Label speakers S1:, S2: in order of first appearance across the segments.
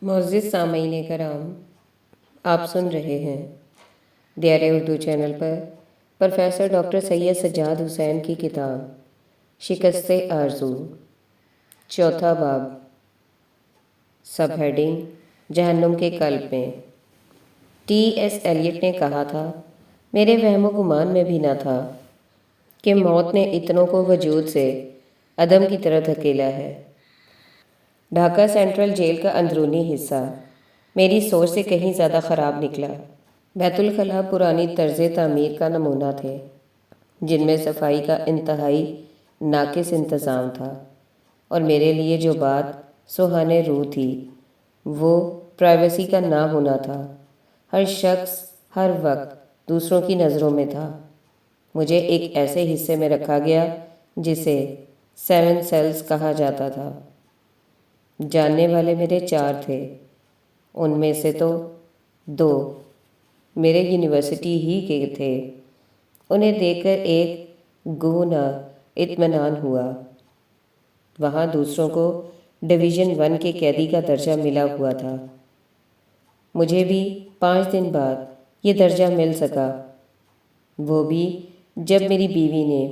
S1: معزز سامعین کرام، آپ سن رہے ہیں دیار اردو چینل پر پروفیسر ڈاکٹر سید سجاد حسین کی کتاب شکست آرزو، چوتھا باب، سب ہیڈنگ جہنم کے قلب میں۔ ٹی ایس ایلیٹ نے کہا تھا، میرے وہم و گمان میں بھی نہ تھا کہ موت نے اتنوں کو وجود سے عدم کی طرح دھکیلا ہے۔ ڈھاکہ سینٹرل جیل کا اندرونی حصہ میری سوچ سے کہیں زیادہ خراب نکلا۔ بیت الخلاء پرانی طرز تعمیر کا نمونہ تھے، جن میں صفائی کا انتہائی ناقص انتظام تھا، اور میرے لیے جو بات سوہانے روح تھی وہ پرائیویسی کا نہ ہونا تھا۔ ہر شخص ہر وقت دوسروں کی نظروں میں تھا۔ مجھے ایک ایسے حصے میں رکھا گیا جسے 7 سیلز کہا جاتا تھا۔ جاننے والے میرے 4 تھے، ان میں سے تو 2 میرے یونیورسٹی ہی کے تھے۔ انہیں دیکھ کر ایک گہنا اطمینان ہوا۔ وہاں دوسروں کو ڈویژن 1 کے قیدی کا درجہ ملا ہوا تھا۔ مجھے بھی 5 دن بعد یہ درجہ مل سکا، وہ بھی جب میری بیوی نے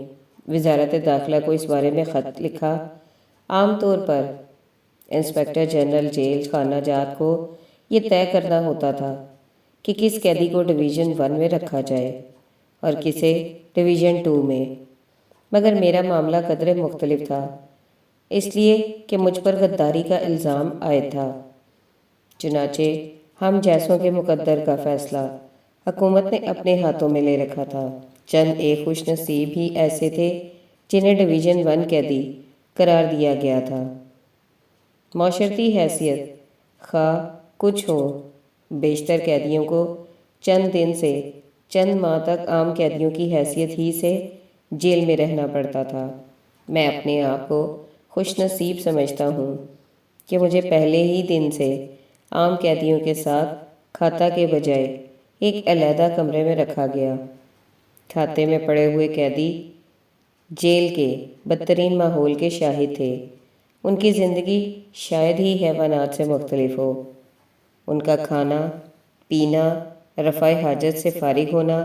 S1: وزارت داخلہ کو اس بارے میں خط لکھا۔ عام طور پر انسپکٹر جنرل جیل خانہ جات کو یہ طے کرنا ہوتا تھا کہ کس قیدی کو ڈویژن 1 میں رکھا جائے اور کسے ڈویژن 2 میں، مگر میرا معاملہ قدرے مختلف تھا، اس لیے کہ مجھ پر غداری کا الزام عائد تھا۔ چنانچہ ہم جیسوں کے مقدر کا فیصلہ حکومت نے اپنے ہاتھوں میں لے رکھا تھا۔ چند ایک خوش نصیب ہی ایسے تھے جنہیں ڈویژن 1 قیدی قرار دیا گیا تھا۔ معاشرتی حیثیت خواہ کچھ ہو، بیشتر قیدیوں کو چند دن سے چند ماہ تک عام قیدیوں کی حیثیت ہی سے جیل میں رہنا پڑتا تھا۔ میں اپنے آپ کو خوش نصیب سمجھتا ہوں کہ مجھے پہلے ہی دن سے عام قیدیوں کے ساتھ کھاتا کے بجائے ایک علیحدہ کمرے میں رکھا گیا۔ کھاتے میں پڑے ہوئے قیدی جیل کے بدترین ماحول کے شاہد تھے۔ ان کی زندگی شاید ہی حیوانات سے مختلف ہو۔ ان کا کھانا پینا، رفع حاجت سے فارغ ہونا،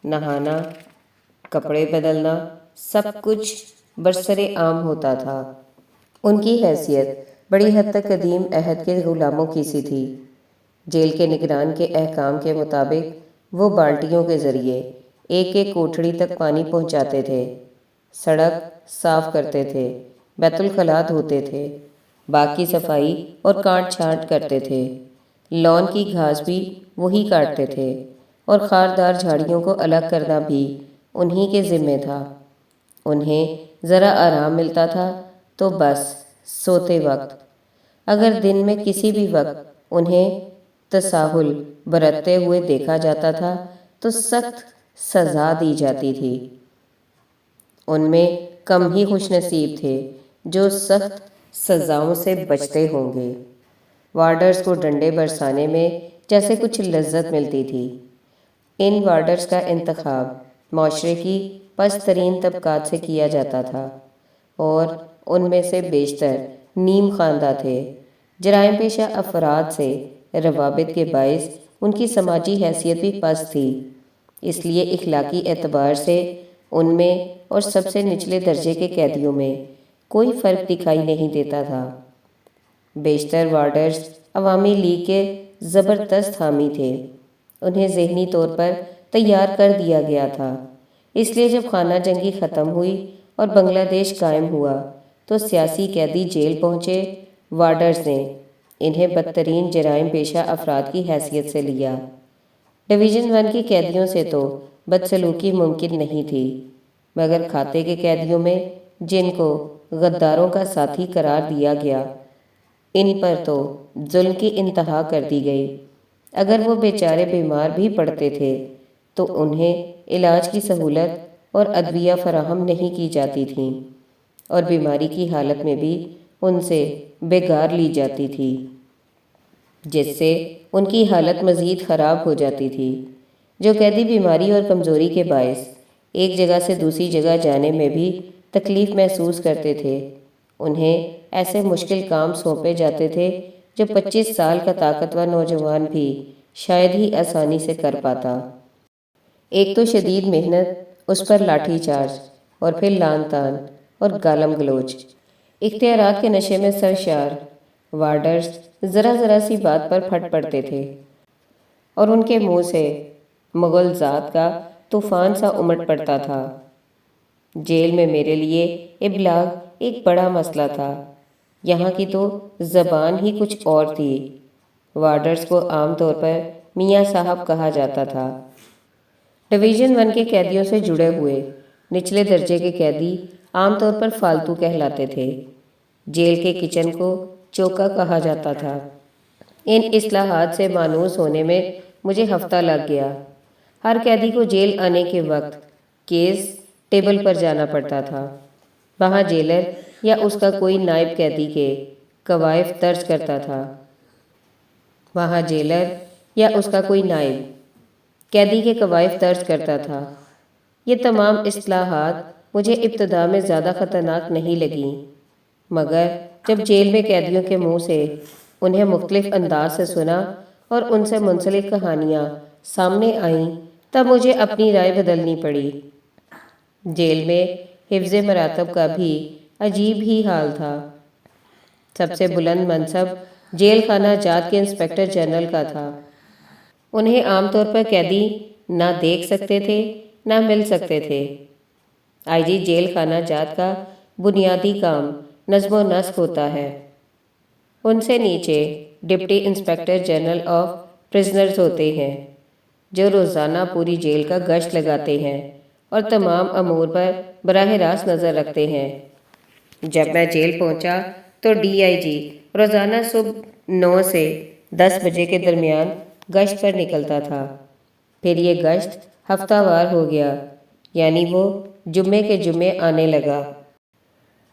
S1: نہانا، کپڑے بدلنا، سب کچھ برسر عام ہوتا تھا۔ ان کی حیثیت بڑی حد تک قدیم عہد کے غلاموں کی سی تھی۔ جیل کے نگران کے احکام کے مطابق وہ بالٹیوں کے ذریعے ایک ایک کوٹھڑی تک پانی پہنچاتے تھے، سڑک صاف کرتے تھے، بیت الخلاء دھوتے تھے، باقی صفائی اور کاٹ چھانٹ کرتے تھے، لان کی گھاس بھی وہی کاٹتے تھے، اور خاردار جھاڑیوں کو الگ کرنا بھی انہی کے ذمے تھا۔ انہیں ذرا آرام ملتا تھا تو بس سوتے وقت۔ اگر دن میں کسی بھی وقت انہیں تساہل برتتے ہوئے دیکھا جاتا تھا تو سخت سزا دی جاتی تھی۔ ان میں کم ہی خوش نصیب تھے جو سخت سزاؤں سے بچتے ہوں گے۔ وارڈرز کو ڈنڈے برسانے میں جیسے کچھ لذت ملتی تھی۔ ان وارڈرز کا انتخاب معاشرے کی پست ترین طبقات سے کیا جاتا تھا، اور ان میں سے بیشتر نیم خواندہ تھے۔ جرائم پیشہ افراد سے روابط کے باعث ان کی سماجی حیثیت بھی پست تھی، اس لیے اخلاقی اعتبار سے ان میں اور سب سے نچلے درجے کے قیدیوں میں کوئی فرق دکھائی نہیں دیتا تھا۔ بیشتر وارڈرز عوامی لیگ کے زبردست حامی تھے۔ انہیں ذہنی طور پر تیار کر دیا گیا تھا، اس لیے جب خانہ جنگی ختم ہوئی اور بنگلہ دیش قائم ہوا تو سیاسی قیدی جیل پہنچے۔ وارڈرز نے انہیں بدترین جرائم پیشہ افراد کی حیثیت سے لیا۔ ڈویژن 1 کی قیدیوں سے تو بدسلوکی ممکن نہیں تھی، مگر کھاتے کے قیدیوں میں جن کو غداروں کا ساتھی قرار دیا گیا، ان پر تو ظلم کی انتہا کر دی گئی۔ اگر وہ بیچارے بیمار بھی پڑتے تھے تو انہیں علاج کی سہولت اور ادویہ فراہم نہیں کی جاتی تھیں، اور بیماری کی حالت میں بھی ان سے بگار لی جاتی تھی، جس سے ان کی حالت مزید خراب ہو جاتی تھی۔ جو قیدی بیماری اور کمزوری کے باعث ایک جگہ سے دوسری جگہ جانے میں بھی تکلیف محسوس کرتے تھے، انہیں ایسے مشکل کام سونپے جاتے تھے جو 25 سال کا طاقتور نوجوان بھی شاید ہی آسانی سے کر پاتا۔ ایک تو شدید محنت، اس پر لاٹھی چارج، اور پھر لان تان اور گالم گلوچ۔ اختیارات کے نشے میں سرشار وارڈرز ذرا ذرا سی بات پر پھٹ پڑتے تھے اور ان کے منہ سے مغل ذات کا طوفان سا امٹ پڑتا تھا۔ جیل میں میرے لیے ابلاغ ایک بڑا مسئلہ تھا۔ یہاں کی تو زبان ہی کچھ اور تھی۔ وارڈرز کو عام طور پر میاں صاحب کہا جاتا تھا۔ ڈویژن 1 کے قیدیوں سے جڑے ہوئے نچلے درجے کے قیدی عام طور پر فالتو کہلاتے تھے۔ جیل کے کچن کو چوکا کہا جاتا تھا۔ ان اصلاحات سے مانوس ہونے میں مجھے ہفتہ لگ گیا۔ ہر قیدی کو جیل آنے کے وقت کیس ٹیبل پر جانا پڑتا تھا۔ وہاں جیلر یا اس کا کوئی نائب قیدی کے کوائف درج کرتا تھا۔ وہاں جیلر یا اس کا کوئی نائب قیدی کے کوائف درج کرتا تھا۔ یہ تمام اصلاحات مجھے ابتدا میں زیادہ خطرناک نہیں لگیں، مگر جب جیل میں قیدیوں کے منہ سے انہیں مختلف انداز سے سنا اور ان سے منسلک کہانیاں سامنے آئیں تب مجھے اپنی رائے بدلنی پڑی۔ جیل میں حفظ مراتب کا بھی عجیب ہی حال تھا۔ سب سے بلند منصب جیل خانہ جات کے انسپکٹر جنرل کا تھا۔ انہیں عام طور پر قیدی نہ دیکھ سکتے تھے نہ مل سکتے تھے۔ آئی جی جیل خانہ جات کا بنیادی کام نظم و نسق ہوتا ہے۔ ان سے نیچے deputy inspector general of prisoners ہوتے ہیں، جو روزانہ پوری جیل کا گشت لگاتے ہیں اور تمام امور پر براہ راست نظر رکھتے ہیں۔ جب میں جیل پہنچا تو ڈی آئی جی روزانہ صبح 9 سے 10 بجے کے درمیان گشت پر نکلتا تھا۔ پھر یہ گشت ہفتہ وار ہو گیا، یعنی وہ جمعے کے جمعے آنے لگا۔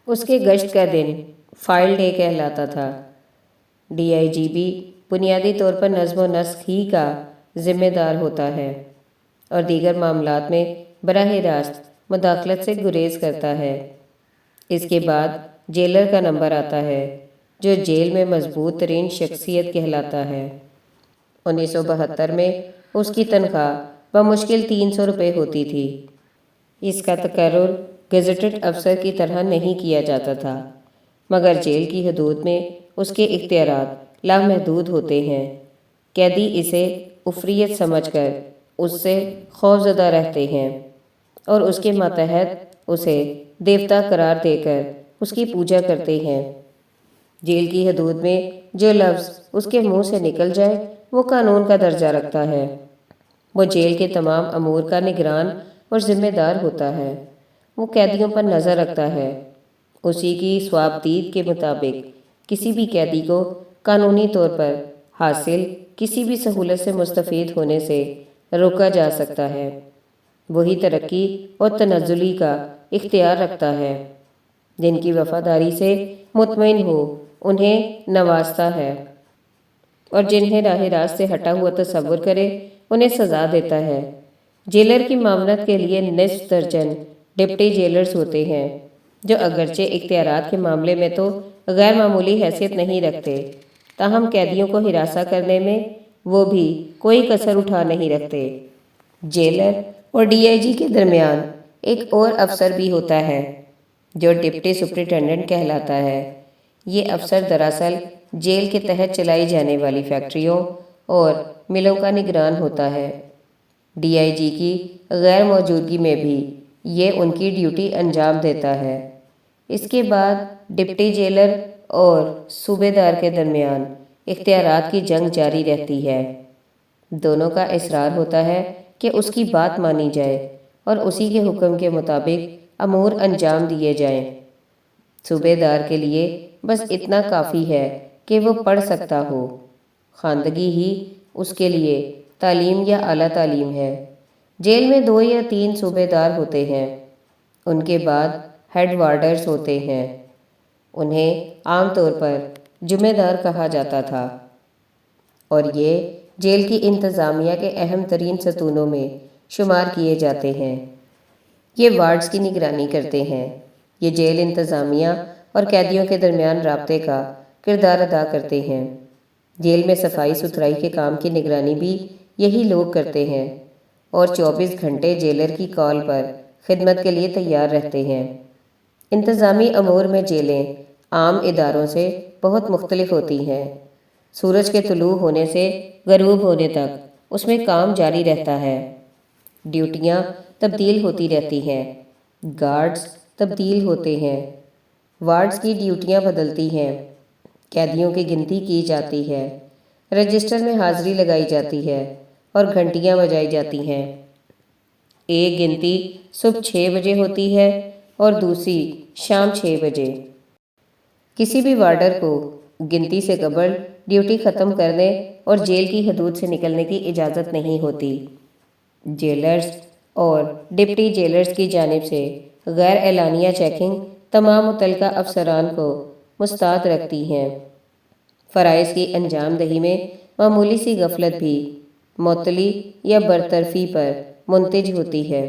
S1: اس کے گشت کا دن فائل ڈے کہلاتا تھا۔ ڈی آئی جی بھی بنیادی طور پر نظم و نسق ہی کا ذمہ دار ہوتا ہے اور دیگر معاملات میں براہ راست مداخلت سے گریز کرتا ہے۔ اس کے بعد جیلر کا نمبر آتا ہے، جو جیل میں مضبوط ترین شخصیت کہلاتا ہے۔ 1972 میں اس کی تنخواہ بمشکل 300 روپے ہوتی تھی۔ اس کا تقرر گزٹڈ افسر کی طرح نہیں کیا جاتا تھا، مگر جیل کی حدود میں اس کے اختیارات لامحدود ہوتے ہیں۔ قیدی اسے افریت سمجھ کر اس سے خوفزدہ رہتے ہیں اور اس کے ماتحت اسے دیوتا قرار دے کر اس کی پوجا کرتے ہیں۔ جیل کی حدود میں جو لفظ اس کے منہ سے نکل جائے وہ قانون کا درجہ رکھتا ہے۔ وہ جیل کے تمام امور کا نگران اور ذمہ دار ہوتا ہے۔ وہ قیدیوں پر نظر رکھتا ہے۔ اسی کی صوابدید کے مطابق کسی بھی قیدی کو قانونی طور پر حاصل کسی بھی سہولت سے مستفید ہونے سے روکا جا سکتا ہے۔ وہی ترقی اور تنزلی کا اختیار رکھتا ہے۔ جن کی وفاداری سے مطمئن ہو انہیں نوازتا ہے اور جنہیں راہ راست سے ہٹا ہوا تصور کرے انہیں سزا دیتا ہے۔ جیلر کی معاونت کے لیے نصف درجن ڈپٹی جیلرز ہوتے ہیں، جو اگرچہ اختیارات کے معاملے میں تو غیر معمولی حیثیت نہیں رکھتے، تاہم قیدیوں کو ہراساں کرنے میں وہ بھی کوئی کسر اٹھا نہیں رکھتے۔ جیلر اور ڈی آئی جی کے درمیان ایک اور افسر بھی ہوتا ہے، جو ڈپٹی سپرنٹینڈنٹ کہلاتا ہے۔ یہ افسر دراصل جیل کے تحت چلائی جانے والی فیکٹریوں اور ملوں کا نگران ہوتا ہے۔ ڈی آئی جی کی غیر موجودگی میں بھی یہ ان کی ڈیوٹی انجام دیتا ہے۔ اس کے بعد ڈپٹی جیلر اور صوبے دار کے درمیان اختیارات کی جنگ جاری رہتی ہے۔ دونوں کا اصرار ہوتا ہے کہ اس کی بات مانی جائے اور اسی کے حکم کے مطابق امور انجام دیے جائیں۔ صوبے دار کے لیے بس اتنا کافی ہے کہ وہ پڑھ سکتا ہو۔ خواندگی ہی اس کے لیے تعلیم یا اعلیٰ تعلیم ہے۔ جیل میں 2 یا 3 صوبے دار ہوتے ہیں۔ ان کے بعد ہیڈ وارڈرز ہوتے ہیں۔ انہیں عام طور پر جمعہ دار کہا جاتا تھا اور یہ جیل کی انتظامیہ کے اہم ترین ستونوں میں شمار کیے جاتے ہیں۔ یہ وارڈز کی نگرانی کرتے ہیں۔ یہ جیل انتظامیہ اور قیدیوں کے درمیان رابطے کا کردار ادا کرتے ہیں۔ جیل میں صفائی ستھرائی کے کام کی نگرانی بھی یہی لوگ کرتے ہیں اور 24 گھنٹے جیلر کی کال پر خدمت کے لیے تیار رہتے ہیں۔ انتظامی امور میں جیلیں عام اداروں سے بہت مختلف ہوتی ہیں۔ سورج کے طلوع ہونے سے غروب ہونے تک اس میں کام جاری رہتا ہے۔ ڈیوٹیاں تبدیل ہوتی رہتی ہیں، گارڈز تبدیل ہوتے ہیں، وارڈز کی ڈیوٹیاں بدلتی ہیں، قیدیوں کی گنتی کی جاتی ہے، رجسٹر میں حاضری لگائی جاتی ہے اور گھنٹیاں بجائی جاتی ہیں۔ ایک گنتی صبح 6 بجے ہوتی ہے اور دوسری شام 6 بجے۔ کسی بھی وارڈر کو گنتی سے قبل ڈیوٹی ختم کرنے اور جیل کی حدود سے نکلنے کی اجازت نہیں ہوتی۔ جیلرز اور ڈپٹی جیلرز کی جانب سے غیر اعلانیہ چیکنگ تمام متعلقہ افسران کو مستعد رکھتی ہیں۔ فرائض کی انجام دہی میں معمولی سی غفلت بھی معطلی یا برطرفی پر منتج ہوتی ہے۔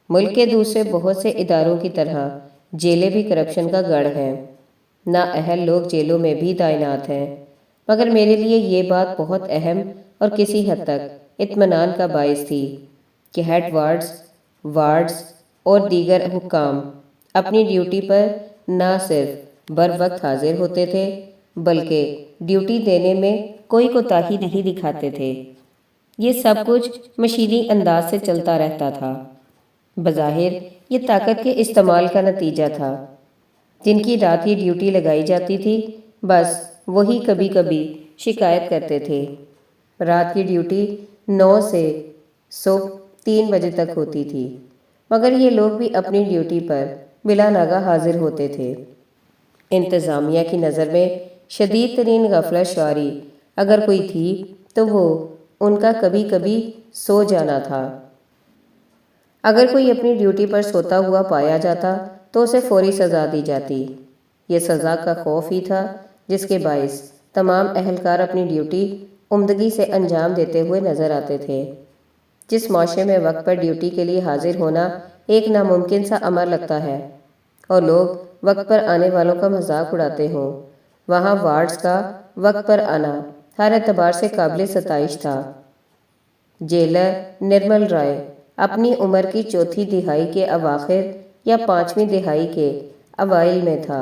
S1: ملک کے دوسرے بہت سے اداروں کی طرح جیلیں بھی کرپشن کا گڑھ ہیں۔ نااہل لوگ جیلوں میں بھی تعینات ہیں، مگر میرے لیے یہ بات بہت اہم اور کسی حد تک اطمینان کا باعث تھی کہ ہیڈ وارڈز اور دیگر حکام اپنی ڈیوٹی پر نہ صرف بر وقت حاضر ہوتے تھے بلکہ ڈیوٹی دینے میں کوئی کوتاہی نہیں دکھاتے تھے۔ یہ سب کچھ مشینی انداز سے چلتا رہتا تھا۔ بظاہر یہ طاقت کے استعمال کا نتیجہ تھا۔ جن کی رات کی ڈیوٹی لگائی جاتی تھی بس وہی کبھی کبھی شکایت کرتے تھے۔ رات کی ڈیوٹی 9 سے صبح 3 بجے تک ہوتی تھی، مگر یہ لوگ بھی اپنی ڈیوٹی پر بلا ناغہ حاضر ہوتے تھے۔ انتظامیہ کی نظر میں شدید ترین غفلت شعاری اگر کوئی تھی تو وہ ان کا کبھی کبھی سو جانا تھا۔ اگر کوئی اپنی ڈیوٹی پر سوتا ہوا پایا جاتا تو اسے فوری سزا دی جاتی۔ یہ سزا کا خوف ہی تھا جس کے باعث تمام اہلکار اپنی ڈیوٹی عمدگی سے انجام دیتے ہوئے نظر آتے تھے۔ جس معاشرے میں وقت پر ڈیوٹی کے لیے حاضر ہونا ایک ناممکن سا امر لگتا ہے اور لوگ وقت پر آنے والوں کا مذاق اڑاتے ہوں، وہاں وارڈز کا وقت پر آنا ہر اعتبار سے قابل ستائش تھا۔ جیلر نرمل رائے اپنی عمر کی چوتھی دہائی کے اواخر یا 5ویں دہائی کے اوائل میں تھا۔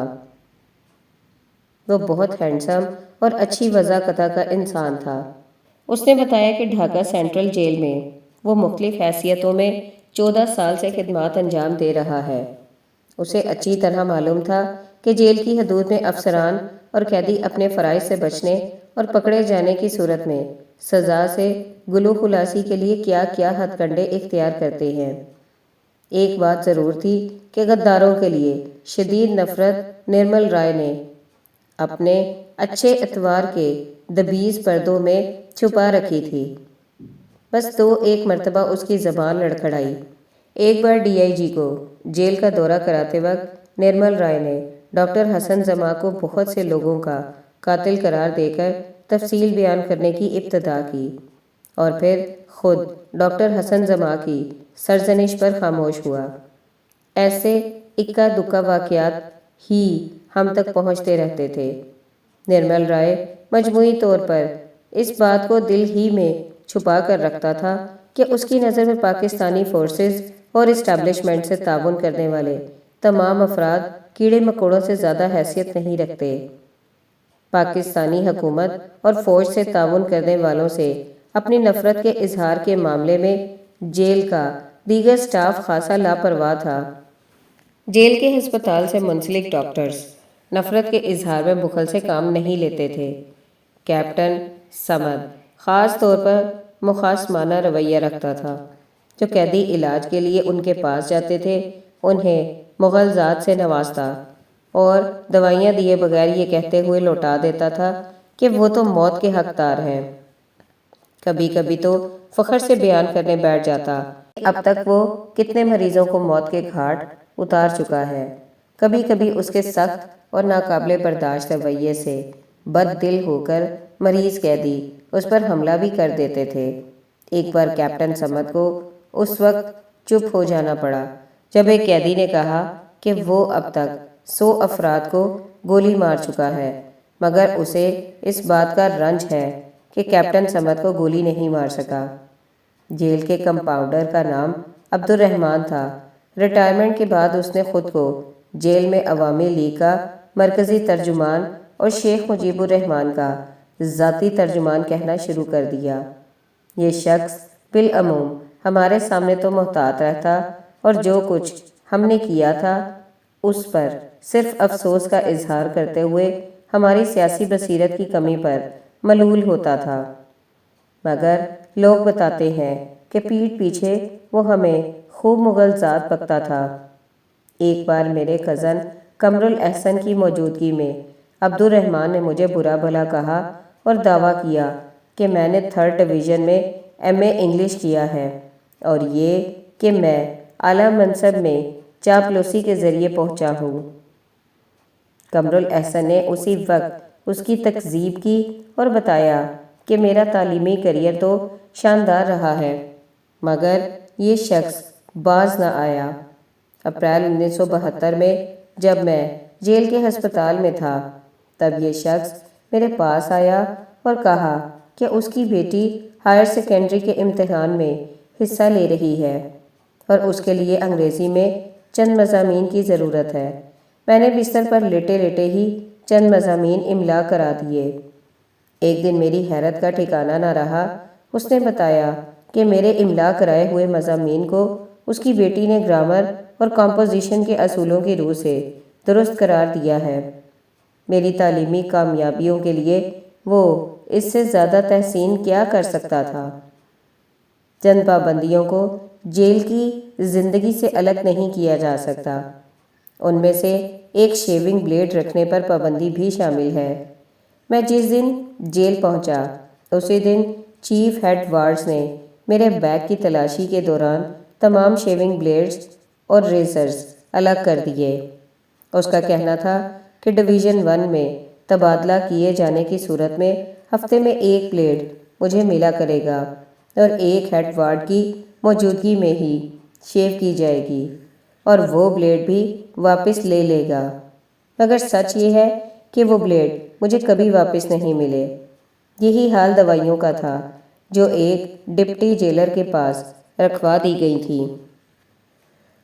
S1: وہ بہت ہینڈسم اور اچھی وضع قطع کا انسان تھا۔ اس نے بتایا کہ ڈھاکہ سینٹرل جیل میں وہ مختلف حیثیتوں میں 14 سال سے خدمات انجام دے رہا ہے۔ اسے اچھی طرح معلوم تھا کہ جیل کی حدود میں افسران اور قیدی اپنے فرائض سے بچنے اور پکڑے جانے کی صورت میں سزا سے گلو خلاصی کے لیے کیا کیا ہتھ کنڈے اختیار کرتے ہیں۔ ایک بات ضرور تھی کہ غداروں کے لیے شدید نفرت نرمل رائے نے اپنے اچھے اتوار کے دبیز پردوں میں چھپا رکھی تھی۔ بس تو ایک مرتبہ اس کی زبان لڑکھڑائی۔ ایک بار ڈی آئی جی کو جیل کا دورہ کراتے وقت نرمل رائے نے ڈاکٹر حسن زماں کو بہت سے لوگوں کا قاتل قرار دے کر تفصیل بیان کرنے کی ابتدا کی اور پھر خود ڈاکٹر حسن زماں کی سرزنش پر خاموش ہوا۔ ایسے اکا دکا واقعات ہی ہم تک پہنچتے رہتے تھے۔ نرمل رائے مجموعی طور پر اس بات کو دل ہی میں چھپا کر رکھتا تھا کہ اس کی نظر میں پاکستانی فورسز اور اسٹیبلشمنٹ سے تعاون کرنے والے تمام افراد کیڑے مکوڑوں سے زیادہ حیثیت نہیں رکھتے۔ پاکستانی حکومت اور فوج سے تعاون کرنے والوں سے اپنی نفرت کے اظہار کے معاملے میں جیل کا دیگر سٹاف خاصا لاپرواہ تھا۔ جیل کے ہسپتال سے منسلک ڈاکٹرز نفرت کے اظہار میں بخل سے کام نہیں لیتے تھے۔ کیپٹن سمد خاص طور پر مخاصمانہ رویہ رکھتا تھا۔ جو قیدی علاج کے لیے ان کے پاس جاتے تھے انہیں مغلظات سے نوازتا اور دوائیاں دیے بغیر یہ کہتے ہوئے لوٹا دیتا تھا کہ وہ تو موت کے حقدار ہیں۔ کبھی کبھی تو فخر سے بیان کرنے بیٹھ جاتا اب تک وہ کتنے مریضوں کو موت کے گھاٹ اتار چکا ہے۔ کبھی کبھی اس کے سخت اور ناقابل برداشت رویے سے بد دل ہو کر مریض قیدی اس پر حملہ بھی کر دیتے تھے۔ ایک بار کیپٹن سمد کو اس وقت چپ ہو جانا پڑا جب ایک قیدی نے کہا کہ وہ اب تک 100 افراد کو گولی مار چکا ہے، مگر اسے اس بات کا رنج ہے کہ کیپٹن سمد کو گولی نہیں مار سکا۔ جیل کے کمپاؤنڈر کا نام عبد الرحمن تھا۔ ریٹائرمنٹ کے بعد اس نے خود کو جیل میں عوامی لیگ کا مرکزی ترجمان اور شیخ مجیب الرحمن کا ذاتی ترجمان کہنا شروع کر دیا۔ یہ شخص بالعموم ہمارے سامنے تو محتاط رہتا اور جو کچھ ہم نے کیا تھا اس پر صرف افسوس کا اظہار کرتے ہوئے ہماری سیاسی بصیرت کی کمی پر ملول ہوتا تھا۔ مگر لوگ بتاتے ہیں کہ پیٹھ پیچھے وہ ہمیں خوب مغل ذات بکتا تھا۔ ایک بار میرے کزن قمر الاحسن کی موجودگی میں عبد الرحمن نے مجھے برا بھلا کہا اور دعویٰ کیا کہ میں نے 3rd ڈویژن میں MA انگلش کیا ہے اور یہ کہ میں اعلیٰ منصب میں چاپلوسی کے ذریعے پہنچا ہوں۔ قمر الاحسن نے اسی وقت اس کی تکذیب کی اور بتایا کہ میرا تعلیمی کیریئر تو شاندار رہا ہے مگر یہ شخص باز نہ آیا۔ اپریل 1972 میں جب میں جیل کے ہسپتال میں تھا تب یہ شخص میرے پاس آیا اور کہا کہ اس کی بیٹی ہائر سیکنڈری کے امتحان میں حصہ لے رہی ہے اور اس کے لیے انگریزی میں چند مضامین کی ضرورت ہے۔ میں نے بستر پر لیٹے لیٹے ہی چند مضامین املا کرا دیے۔ ایک دن میری حیرت کا ٹھکانہ نہ رہا۔ اس نے بتایا کہ میرے املا کرائے ہوئے مضامین کو اس کی بیٹی نے گرامر اور کمپوزیشن کے اصولوں کی روح سے درست قرار دیا ہے۔ میری تعلیمی کامیابیوں کے لیے وہ اس سے زیادہ تحسین کیا کر سکتا تھا؟ چند پابندیوں کو جیل کی زندگی سے الگ نہیں کیا جا سکتا۔ ان میں سے ایک شیونگ بلیڈ رکھنے پر پابندی بھی شامل ہے۔ میں جس دن جیل پہنچا اسی دن چیف ہیڈ وارڈز نے میرے بیگ کی تلاشی کے دوران تمام شیونگ بلیڈز اور ریزرز الگ کر دیے۔ اس کا کہنا تھا کہ ڈویژن 1 میں تبادلہ کیے جانے کی صورت میں ہفتے میں 1 بلیڈ مجھے ملا کرے گا اور ایک ہیڈ وارڈ کی موجودگی میں ہی شیو کی جائے گی اور وہ بلیڈ بھی واپس لے لے گا۔ مگر سچ یہ ہے کہ وہ بلیڈ مجھے کبھی واپس نہیں ملے۔ یہی حال دوائیوں کا تھا جو ایک ڈپٹی جیلر کے پاس رکھوا دی گئی تھی۔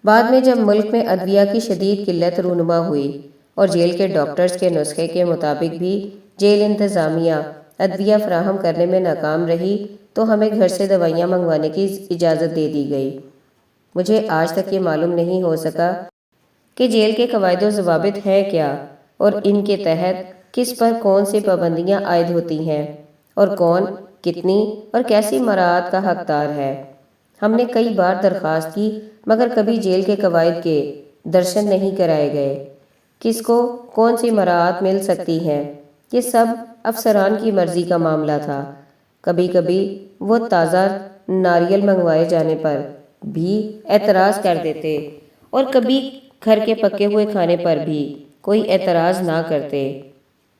S1: بعد میں جب ملک میں ادویہ کی شدید قلت رونما ہوئی اور جیل کے ڈاکٹرز کے نسخے کے مطابق بھی جیل انتظامیہ ادویہ فراہم کرنے میں ناکام رہی تو ہمیں گھر سے دوائیاں منگوانے کی اجازت دے دی گئی۔ مجھے آج تک یہ معلوم نہیں ہو سکا کہ جیل کے قواعد و ضوابط ہیں کیا اور ان کے تحت کس پر کون سی پابندیاں عائد ہوتی ہیں اور کون کتنی اور کیسی مراعات کا حقدار ہے۔ ہم نے کئی بار درخواست کی مگر کبھی جیل کے قواعد کے درشن نہیں کرائے گئے۔ کس کو کون سی مراعات مل سکتی ہیں یہ سب افسران کی مرضی کا معاملہ تھا۔ کبھی کبھی وہ تازہ ناریل منگوائے جانے پر بھی اعتراض کر دیتے اور کبھی گھر کے پکے ہوئے کھانے پر بھی کوئی اعتراض نہ کرتے،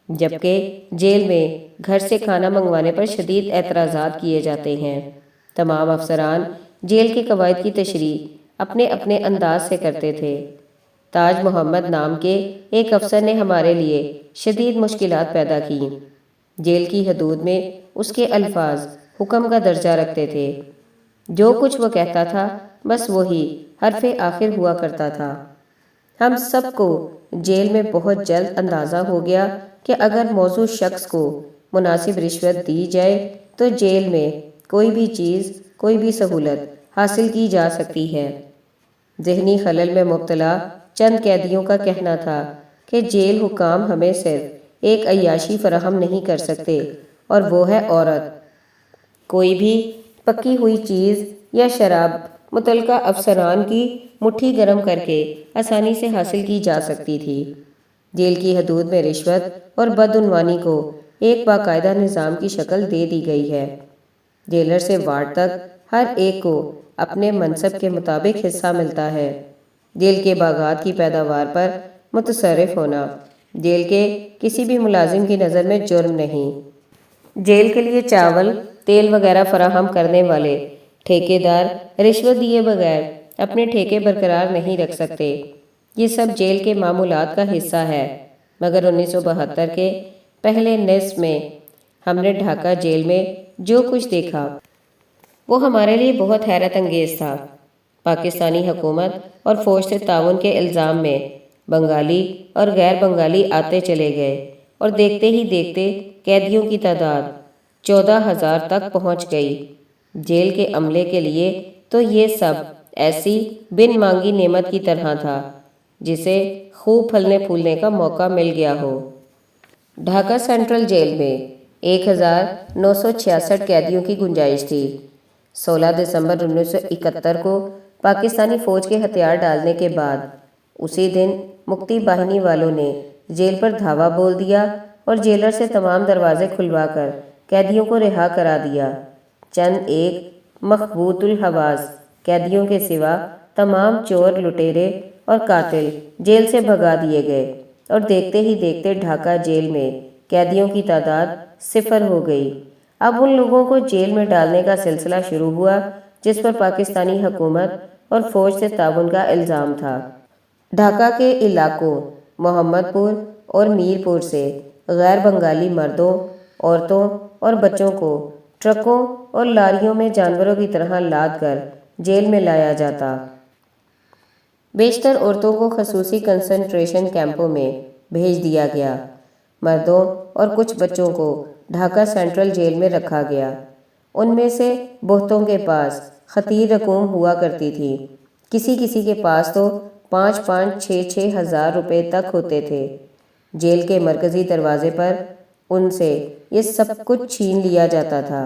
S1: جبکہ جیل میں گھر سے کھانا منگوانے پر شدید اعتراضات کیے جاتے ہیں۔ تمام افسران جیل کے قواعد کی تشریح اپنے اپنے انداز سے کرتے تھے۔ تاج محمد نام کے ایک افسر نے ہمارے لیے شدید مشکلات پیدا کی۔ جیل کی حدود میں اس کے الفاظ حکم کا درجہ رکھتے تھے۔ جو کچھ وہ کہتا تھا بس وہی حرف آخر ہوا کرتا تھا۔ ہم سب کو جیل میں بہت جلد اندازہ ہو گیا کہ اگر موضوع شخص کو مناسب رشوت دی جائے تو جیل میں کوئی بھی چیز کوئی بھی سہولت حاصل کی جا سکتی ہے۔ ذہنی خلل میں مبتلا چند قیدیوں کا کہنا تھا کہ جیل حکام ہمیں صرف ایک عیاشی فراہم نہیں کر سکتے اور وہ ہے عورت۔ کوئی بھی پکی ہوئی چیز یا شراب متعلقہ افسران کی مٹھی گرم کر کے آسانی سے حاصل کی جا سکتی تھی۔ جیل کی حدود میں رشوت اور بدعنوانی کو ایک باقاعدہ نظام کی شکل دے دی گئی ہے۔ جیلر سے وارڈ تک ہر ایک کو اپنے منصب کے مطابق حصہ ملتا ہے۔ جیل کے باغات کی پیداوار پر متصرف ہونا جیل کے کسی بھی ملازم کی نظر میں جرم نہیں۔ جیل کے لیے چاول، تیل وغیرہ فراہم کرنے والے ٹھیکیدار رشوت دیے بغیر اپنے ٹھیکے برقرار نہیں رکھ سکتے۔ یہ سب جیل کے معمولات کا حصہ ہے۔ مگر 1972 کے پہلے نصف میں ہم نے ڈھاکہ جیل میں جو کچھ دیکھا وہ ہمارے لیے بہت حیرت انگیز تھا۔ پاکستانی حکومت اور فوج سے تعاون کے الزام میں بنگالی اور غیر بنگالی آتے چلے گئے اور دیکھتے ہی دیکھتے قیدیوں کی تعداد 14,000 تک پہنچ گئی۔ جیل کے عملے کے لیے تو یہ سب ایسی بن مانگی نعمت کی طرح تھا جسے خوب پھلنے پھولنے کا موقع مل گیا ہو۔ ڈھاکہ سینٹرل جیل میں 1,966 قیدیوں کی گنجائش تھی۔ 16 دسمبر 1971 کو پاکستانی فوج کے ہتھیار ڈالنے کے بعد اسی دن مکتی باہنی والوں نے جیل پر دھاوا بول دیا اور جیلر سے تمام دروازے کھلوا کر قیدیوں کو رہا کرا دیا۔ چند ایک مخبوط الحواس قیدیوں کے سوا تمام چور، لٹیرے اور قاتل جیل سے بھگا دیے گئے اور دیکھتے ہی دیکھتے ڈھاکہ جیل میں قیدیوں کی تعداد 0 ہو گئی۔ اب ان لوگوں کو جیل میں ڈالنے کا سلسلہ شروع ہوا جس پر پاکستانی حکومت اور فوج سے تعاون کا الزام تھا۔ ڈھاکہ کے علاقوں محمد پور اور میر پور سے غیر بنگالی مردوں، عورتوں اور بچوں کو ٹرکوں اور لاریوں میں جانوروں کی طرح لاد کر جیل میں لایا جاتا۔ بیشتر عورتوں کو خصوصی کنسنٹریشن کیمپوں میں بھیج دیا گیا۔ مردوں اور کچھ بچوں کو ڈھاکہ سینٹرل جیل میں رکھا گیا۔ ان میں سے بہتوں کے پاس خطیر رقوم ہوا کرتی تھی۔ کسی کسی کے پاس تو 5,500-6,6 ہزار روپے تک ہوتے تھے۔ جیل کے مرکزی دروازے پر ان سے یہ سب کچھ چھین لیا جاتا تھا۔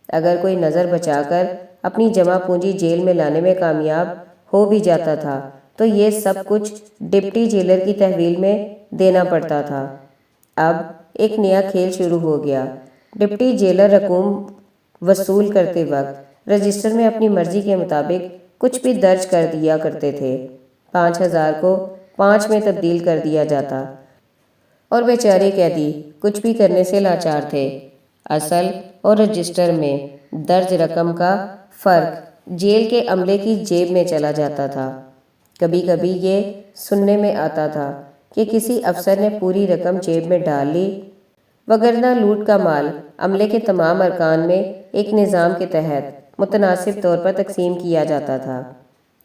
S1: اگر کوئی نظر بچا کر اپنی جمع پونجی جیل میں لانے میں کامیاب ہو بھی جاتا تھا تو یہ سب کچھ ڈپٹی جیلر کی تحویل میں دینا پڑتا تھا۔ اب ایک نیا کھیل شروع ہو گیا۔ ڈپٹی جیلر رقوم وصول کرتے وقت رجسٹر میں اپنی مرضی کے مطابق کچھ بھی درج کر دیا کرتے تھے۔ 5,000 کو 5 میں تبدیل کر دیا جاتا اور بیچارے قیدی کچھ بھی کرنے سے لاچار تھے۔ اصل اور رجسٹر میں درج رقم کا فرق جیل کے عملے کی جیب میں چلا جاتا تھا۔ کبھی کبھی یہ سننے میں آتا تھا کہ کسی افسر نے پوری رقم جیب میں ڈال لی، وگرنہ لوٹ کا مال عملے کے تمام ارکان میں ایک نظام کے تحت متناسب طور پر تقسیم کیا جاتا تھا۔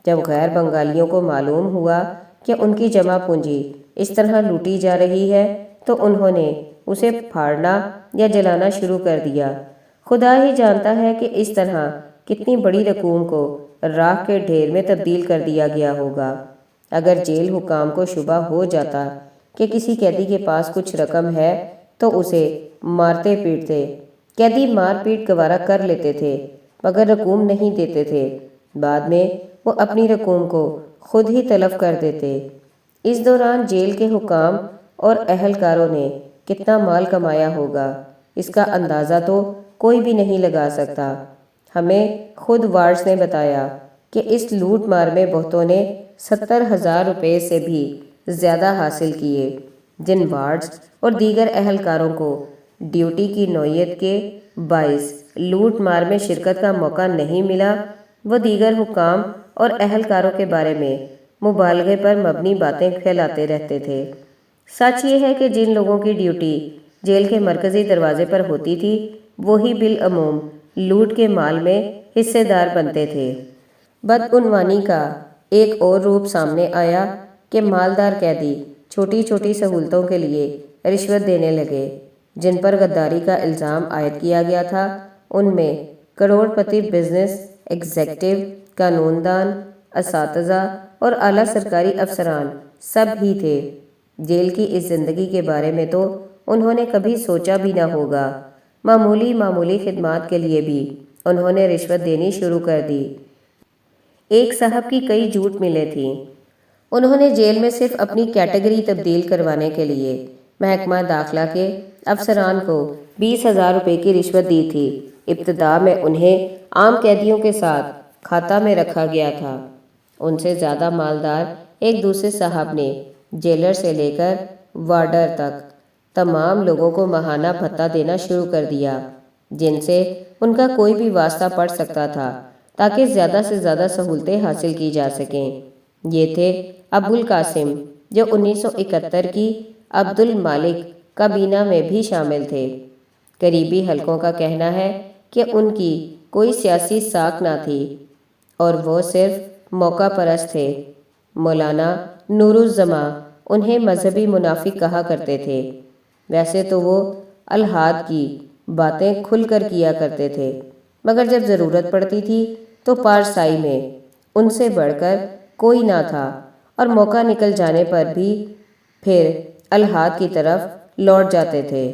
S1: جب غیر بنگالیوں کو معلوم ہوا کہ ان کی جمع پونجی اس طرح لوٹی جا رہی ہے تو انہوں نے اسے پھاڑنا یا جلانا شروع کر دیا۔ خدا ہی جانتا ہے کہ اس طرح کتنی بڑی رقوم کو راکھ کے ڈھیر میں تبدیل کر دیا گیا ہوگا۔ اگر جیل حکام کو شبہ ہو جاتا کہ کسی قیدی کے پاس کچھ رقم ہے تو اسے مارتے پیٹتے۔ قیدی مار پیٹ گوارا کر لیتے تھے مگر رقوم نہیں دیتے تھے۔ بعد میں وہ اپنی رقوم کو خود ہی تلف کر دیتے۔ اس دوران جیل کے حکام اور اہلکاروں نے کتنا مال کمایا ہوگا اس کا اندازہ تو کوئی بھی نہیں لگا سکتا۔ ہمیں خود وارڈز نے بتایا کہ اس لوٹ مار میں بہتوں نے 70,000 روپے سے بھی زیادہ حاصل کیے۔ جن وارڈز اور دیگر اہلکاروں کو ڈیوٹی کی نوعیت کے باعث لوٹ مار میں شرکت کا موقع نہیں ملا وہ دیگر حکام اور اہلکاروں کے بارے میں مبالغے پر مبنی باتیں پھیلاتے رہتے تھے۔ سچ یہ ہے کہ جن لوگوں کی ڈیوٹی جیل کے مرکزی دروازے پر ہوتی تھی وہی بالعموم لوٹ کے مال میں حصے دار بنتے تھے۔ بدعنوانی کا ایک اور روپ سامنے آیا کہ مالدار قیدی چھوٹی چھوٹی سہولتوں کے لیے رشوت دینے لگے۔ جن پر غداری کا الزام عائد کیا گیا تھا ان میں کروڑ پتی بزنس ایگزیکٹو، قانون دان، اساتذہ اور اعلیٰ سرکاری افسران سب ہی تھے۔ جیل کی اس زندگی کے بارے میں تو انہوں نے کبھی سوچا بھی نہ ہوگا۔ معمولی خدمات کے لیے بھی انہوں نے رشوت دینی شروع کر دی۔ ایک صاحب کی کئی جھوٹ ملیں تھیں۔ انہوں نے جیل میں صرف اپنی کیٹیگری تبدیل کروانے کے لیے محکمہ داخلہ کے افسران کو 20,000 روپے کی رشوت دی تھی۔ ابتدا میں انہیں عام قیدیوں کے ساتھ کھاتہ میں رکھا گیا تھا۔ ان سے زیادہ مالدار ایک دوسرے صاحب نے جیلر سے لے کر وارڈر تک تمام لوگوں کو ماہانہ بھتہ دینا شروع کر دیا جن سے ان کا کوئی بھی واسطہ پڑ سکتا تھا تاکہ زیادہ سے زیادہ سہولتیں حاصل کی جا سکیں۔ یہ تھے ابو القاسم جو 1971 کی عبد المالک کابینہ میں بھی شامل تھے۔ قریبی حلقوں کا کہنا ہے کہ ان کی کوئی سیاسی ساکھ نہ تھی اور وہ صرف موقع پرست تھے۔ مولانا نور الزماں انہیں مذہبی منافق کہا کرتے تھے۔ ویسے تو وہ الحاد کی باتیں کھل کر کیا کرتے تھے، مگر جب ضرورت پڑتی تھی تو پارسائی میں ان سے بڑھ کر کوئی نہ تھا، اور موقع نکل جانے پر بھی پھر الحاد کی طرف لوٹ جاتے تھے۔